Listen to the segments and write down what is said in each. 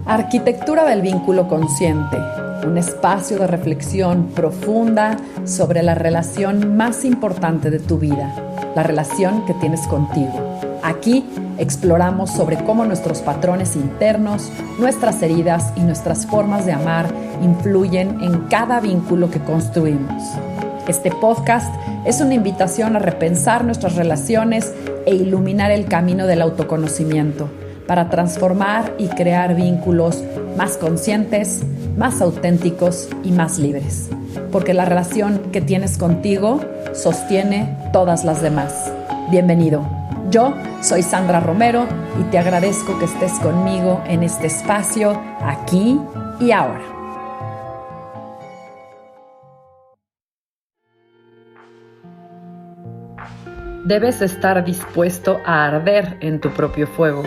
Arquitectura del vínculo consciente, un espacio de reflexión profunda sobre la relación más importante de tu vida, la relación que tienes contigo. Aquí exploramos sobre cómo nuestros patrones internos, nuestras heridas y nuestras formas de amar influyen en cada vínculo que construimos. Este podcast es una invitación a repensar nuestras relaciones e iluminar el camino del autoconocimiento para transformar y crear vínculos más conscientes, más auténticos y más libres. Porque la relación que tienes contigo sostiene todas las demás. Bienvenido. Yo soy Sandra Romero y te agradezco que estés conmigo en este espacio, aquí y ahora. Debes estar dispuesto a arder en tu propio fuego.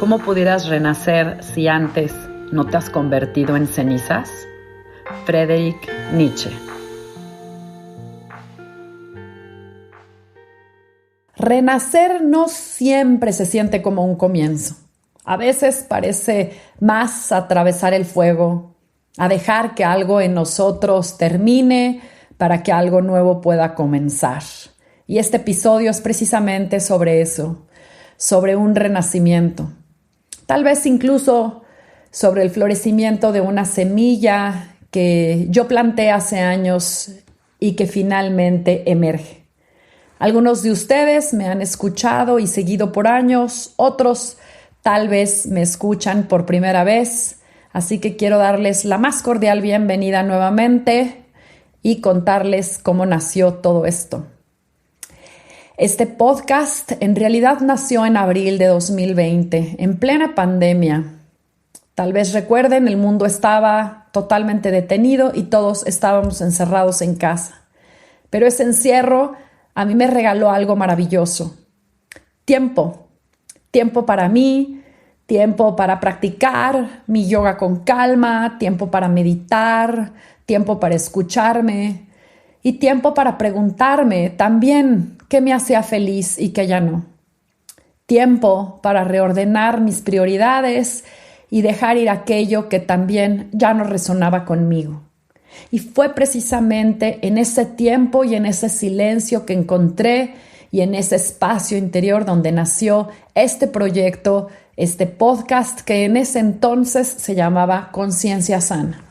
¿Cómo pudieras renacer si antes no te has convertido en cenizas? Friedrich Nietzsche. Renacer no siempre se siente como un comienzo. A veces parece más atravesar el fuego, a dejar que algo en nosotros termine para que algo nuevo pueda comenzar. Y este episodio es precisamente sobre eso, sobre un renacimiento. Tal vez incluso sobre el florecimiento de una semilla que yo planté hace años y que finalmente emerge. Algunos de ustedes me han escuchado y seguido por años, otros tal vez me escuchan por primera vez, así que quiero darles la más cordial bienvenida nuevamente y contarles cómo nació todo esto. Este podcast en realidad nació en abril de 2020, en plena pandemia. Tal vez recuerden, el mundo estaba totalmente detenido y todos estábamos encerrados en casa. Pero ese encierro a mí me regaló algo maravilloso. Tiempo para mí, tiempo para practicar mi yoga con calma, tiempo para meditar, tiempo para escucharme y tiempo para preguntarme también qué me hacía feliz y qué ya no. Tiempo para reordenar mis prioridades y dejar ir aquello que también ya no resonaba conmigo. Y fue precisamente en ese tiempo y en ese silencio que encontré y en ese espacio interior donde nació este proyecto, este podcast que en ese entonces se llamaba Conciencia Sana.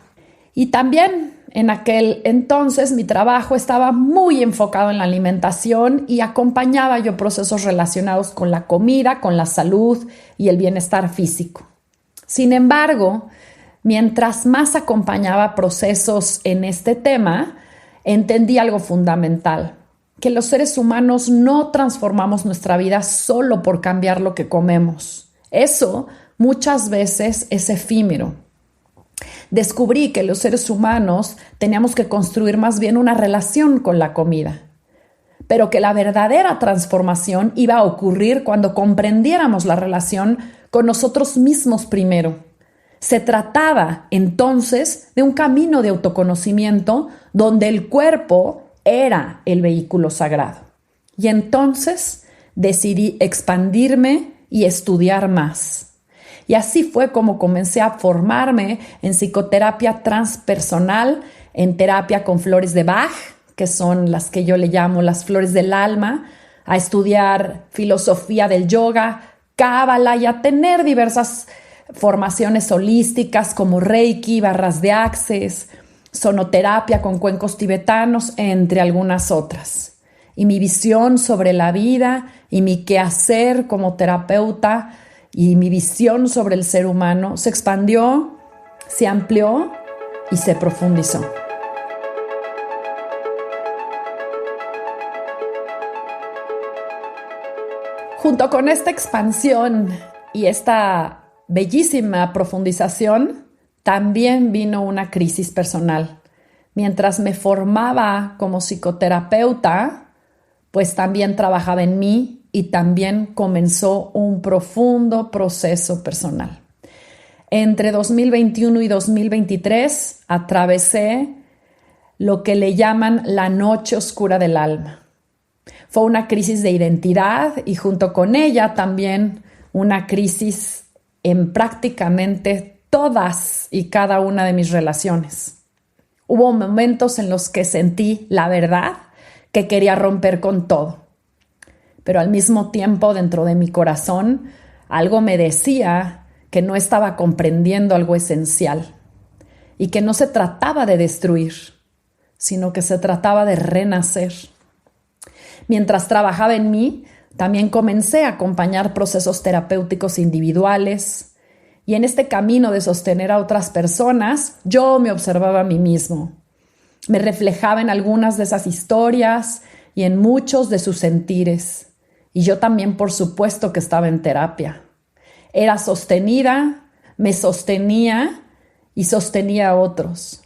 Y también en aquel entonces mi trabajo estaba muy enfocado en la alimentación y acompañaba yo procesos relacionados con la comida, con la salud y el bienestar físico. Sin embargo, mientras más acompañaba procesos en este tema, entendí algo fundamental, que los seres humanos no transformamos nuestra vida solo por cambiar lo que comemos. Eso muchas veces es efímero. Descubrí que los seres humanos teníamos que construir más bien una relación con la comida, pero que la verdadera transformación iba a ocurrir cuando comprendiéramos la relación con nosotros mismos primero. Se trataba entonces de un camino de autoconocimiento donde el cuerpo era el vehículo sagrado. Y entonces decidí expandirme y estudiar más. Y así fue como comencé a formarme en psicoterapia transpersonal, en terapia con flores de Bach, que son las que yo le llamo las flores del alma, a estudiar filosofía del yoga, cábala y a tener diversas formaciones holísticas como Reiki, barras de Access, sonoterapia con cuencos tibetanos, entre algunas otras. Y mi visión sobre la vida y mi quehacer como terapeuta y mi visión sobre el ser humano se expandió, se amplió y se profundizó. Junto con esta expansión y esta bellísima profundización, también vino una crisis personal. Mientras me formaba como psicoterapeuta, pues también trabajaba en mí y también comenzó un profundo proceso personal. Entre 2021 y 2023 atravesé lo que le llaman la noche oscura del alma. Fue una crisis de identidad y junto con ella también una crisis en prácticamente todas y cada una de mis relaciones. Hubo momentos en los que sentí, la verdad, que quería romper con todo. Pero al mismo tiempo, dentro de mi corazón, algo me decía que no estaba comprendiendo algo esencial y que no se trataba de destruir, sino que se trataba de renacer. Mientras trabajaba en mí, también comencé a acompañar procesos terapéuticos individuales y en este camino de sostener a otras personas, yo me observaba a mí mismo. Me reflejaba en algunas de esas historias y en muchos de sus sentires. Y yo también, por supuesto, que estaba en terapia. Era sostenida, me sostenía y sostenía a otros.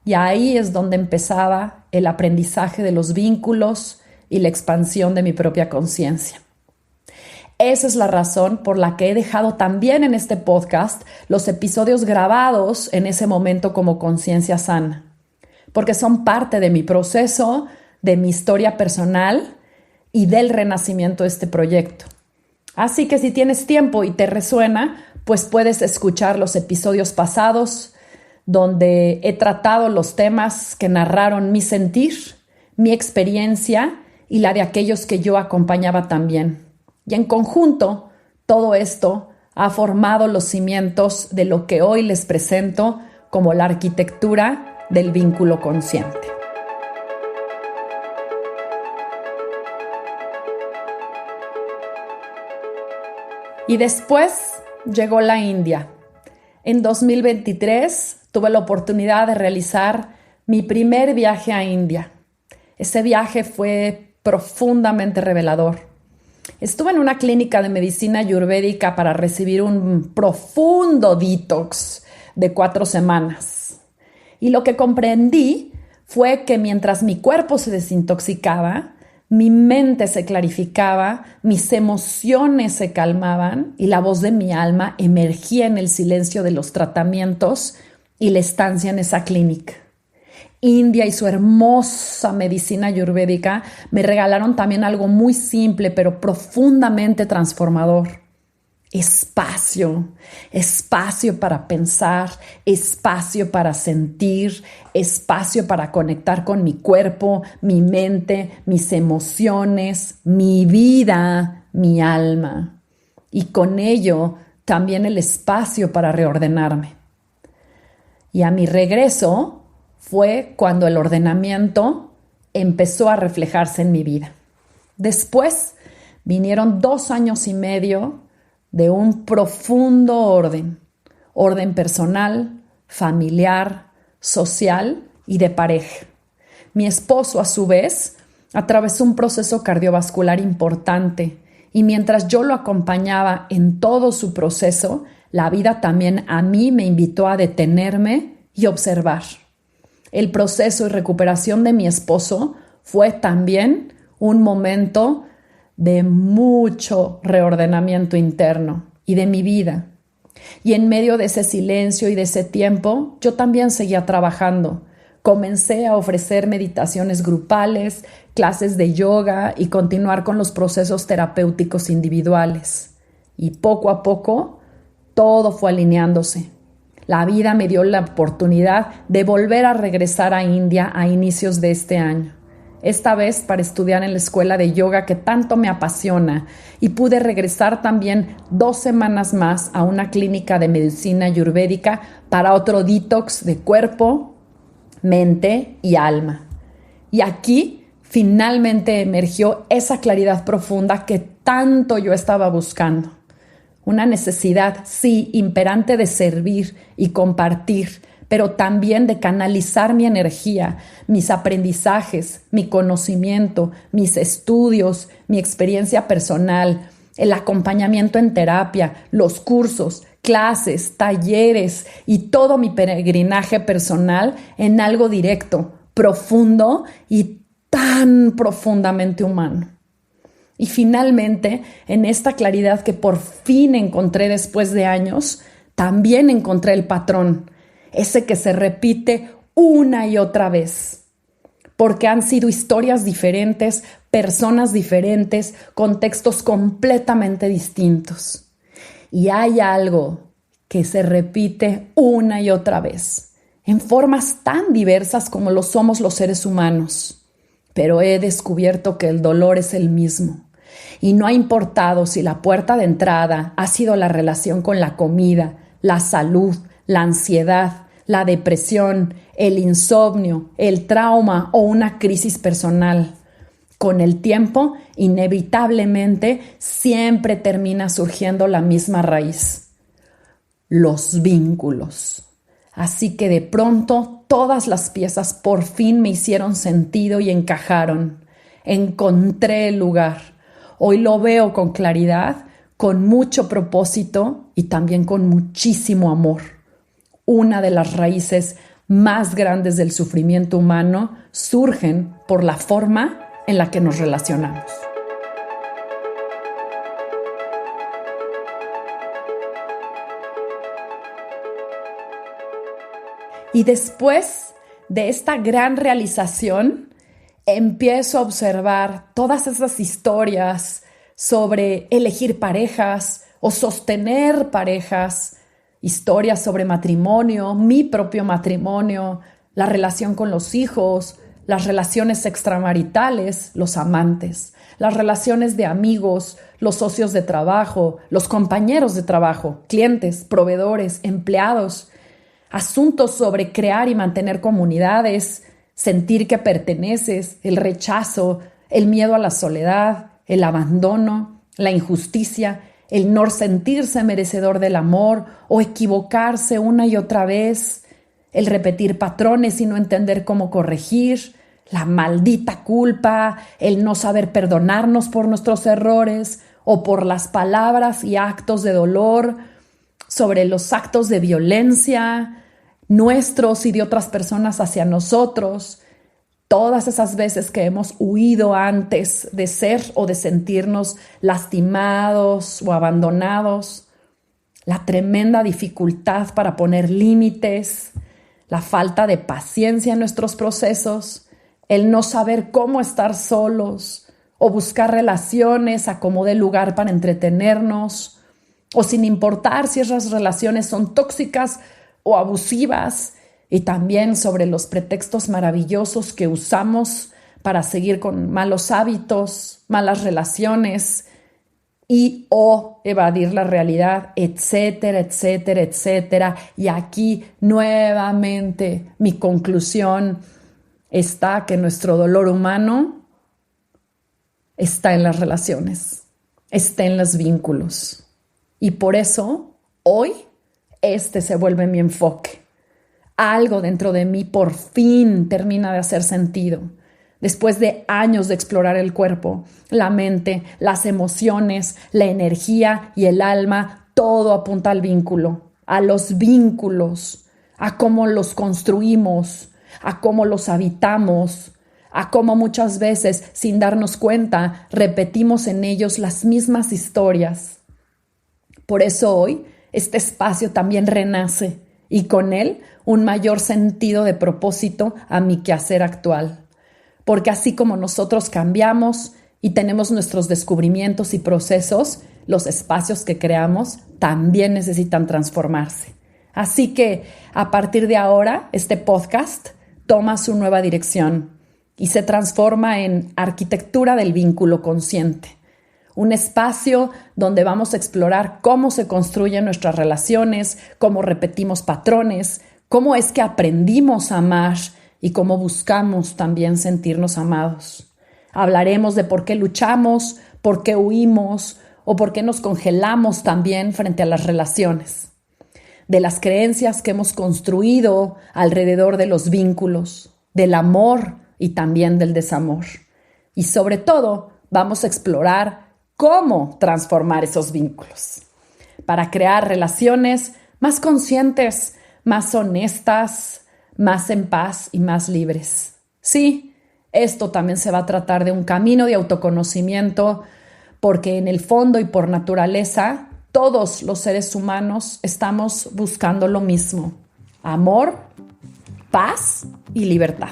Y ahí es donde empezaba el aprendizaje de los vínculos y la expansión de mi propia conciencia. Esa es la razón por la que he dejado también en este podcast los episodios grabados en ese momento como Conciencia Sana, porque son parte de mi proceso, de mi historia personal y del renacimiento de este proyecto. Así que si tienes tiempo y te resuena, pues puedes escuchar los episodios pasados donde he tratado los temas que narraron mi sentir, mi experiencia y la de aquellos que yo acompañaba también. Y en conjunto, todo esto ha formado los cimientos de lo que hoy les presento como la arquitectura del vínculo consciente. Y después llegó la India. En 2023 tuve la oportunidad de realizar mi primer viaje a India. Ese viaje fue profundamente revelador. Estuve en una clínica de medicina ayurvédica para recibir un profundo detox de 4 semanas. Y lo que comprendí fue que mientras mi cuerpo se desintoxicaba, mi mente se clarificaba, mis emociones se calmaban y la voz de mi alma emergía en el silencio de los tratamientos y la estancia en esa clínica. India y su hermosa medicina ayurvédica me regalaron también algo muy simple pero profundamente transformador. Espacio para pensar, espacio para sentir, espacio para conectar con mi cuerpo, mi mente, mis emociones, mi vida, mi alma. Y con ello también el espacio para reordenarme. Y a mi regreso fue cuando el ordenamiento empezó a reflejarse en mi vida. Después vinieron 2 años y medio de un profundo orden personal, familiar, social y de pareja. Mi esposo, a su vez, atravesó un proceso cardiovascular importante y mientras yo lo acompañaba en todo su proceso, la vida también a mí me invitó a detenerme y observar. El proceso y recuperación de mi esposo fue también un momento de mucho reordenamiento interno y de mi vida. Y en medio de ese silencio y de ese tiempo, yo también seguía trabajando. Comencé a ofrecer meditaciones grupales, clases de yoga y continuar con los procesos terapéuticos individuales. Y poco a poco, todo fue alineándose. La vida me dio la oportunidad de volver a regresar a India a inicios de este año. Esta vez para estudiar en la escuela de yoga que tanto me apasiona y pude regresar también 2 semanas más a una clínica de medicina ayurvédica para otro detox de cuerpo, mente y alma. Y aquí finalmente emergió esa claridad profunda que tanto yo estaba buscando. Una necesidad, sí, imperante de servir y compartir, pero también de canalizar mi energía, mis aprendizajes, mi conocimiento, mis estudios, mi experiencia personal, el acompañamiento en terapia, los cursos, clases, talleres y todo mi peregrinaje personal en algo directo, profundo y tan profundamente humano. Y finalmente, en esta claridad que por fin encontré después de años, también encontré el patrón, ese que se repite una y otra vez, porque han sido historias diferentes, personas diferentes, contextos completamente distintos. Y hay algo que se repite una y otra vez, en formas tan diversas como lo somos los seres humanos. Pero he descubierto que el dolor es el mismo. Y no ha importado si la puerta de entrada ha sido la relación con la comida, la salud, la ansiedad, la depresión, el insomnio, el trauma o una crisis personal. Con el tiempo, inevitablemente, siempre termina surgiendo la misma raíz: los vínculos. Así que de pronto todas las piezas por fin me hicieron sentido y encajaron. Encontré el lugar. Hoy lo veo con claridad, con mucho propósito y también con muchísimo amor. Una de las raíces más grandes del sufrimiento humano surgen por la forma en la que nos relacionamos. Y después de esta gran realización, empiezo a observar todas esas historias sobre elegir parejas o sostener parejas, historias sobre matrimonio, mi propio matrimonio, la relación con los hijos, las relaciones extramaritales, los amantes, las relaciones de amigos, los socios de trabajo, los compañeros de trabajo, clientes, proveedores, empleados, asuntos sobre crear y mantener comunidades, sentir que perteneces, el rechazo, el miedo a la soledad, el abandono, la injusticia, el no sentirse merecedor del amor o equivocarse una y otra vez, el repetir patrones y no entender cómo corregir, la maldita culpa, el no saber perdonarnos por nuestros errores o por las palabras y actos de dolor, sobre los actos de violencia nuestros y de otras personas hacia nosotros, todas esas veces que hemos huido antes de ser o de sentirnos lastimados o abandonados, la tremenda dificultad para poner límites, la falta de paciencia en nuestros procesos, el no saber cómo estar solos o buscar relaciones a como dé lugar para entretenernos, o sin importar si esas relaciones son tóxicas o abusivas, y también sobre los pretextos maravillosos que usamos para seguir con malos hábitos, malas relaciones y o evadir la realidad, etcétera, etcétera, etcétera. Y aquí nuevamente mi conclusión está que nuestro dolor humano está en las relaciones, está en los vínculos. Y por eso hoy este se vuelve mi enfoque. Algo dentro de mí por fin termina de hacer sentido. Después de años de explorar el cuerpo, la mente, las emociones, la energía y el alma, todo apunta al vínculo, a los vínculos, a cómo los construimos, a cómo los habitamos, a cómo muchas veces, sin darnos cuenta, repetimos en ellos las mismas historias. Por eso hoy este espacio también renace y con él un mayor sentido de propósito a mi quehacer actual. Porque así como nosotros cambiamos y tenemos nuestros descubrimientos y procesos, los espacios que creamos también necesitan transformarse. Así que a partir de ahora, este podcast toma su nueva dirección y se transforma en Arquitectura del Vínculo Consciente. Un espacio donde vamos a explorar cómo se construyen nuestras relaciones, cómo repetimos patrones, cómo es que aprendimos a amar y cómo buscamos también sentirnos amados. Hablaremos de por qué luchamos, por qué huimos o por qué nos congelamos también frente a las relaciones. De las creencias que hemos construido alrededor de los vínculos, del amor y también del desamor. Y sobre todo, vamos a explorar cómo transformar esos vínculos para crear relaciones más conscientes, más honestas, más en paz y más libres. Sí, esto también se va a tratar de un camino de autoconocimiento, porque en el fondo y por naturaleza, todos los seres humanos estamos buscando lo mismo: amor, paz y libertad.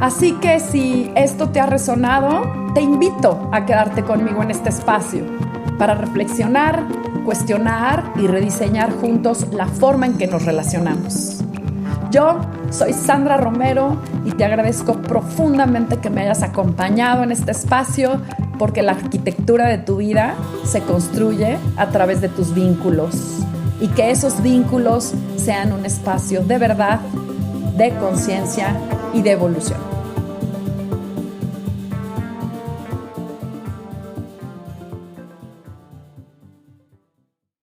Así que si esto te ha resonado, te invito a quedarte conmigo en este espacio para reflexionar, cuestionar y rediseñar juntos la forma en que nos relacionamos. Yo soy Sandra Romero y te agradezco profundamente que me hayas acompañado en este espacio, porque la arquitectura de tu vida se construye a través de tus vínculos, y que esos vínculos sean un espacio de verdad, de conciencia y de evolución.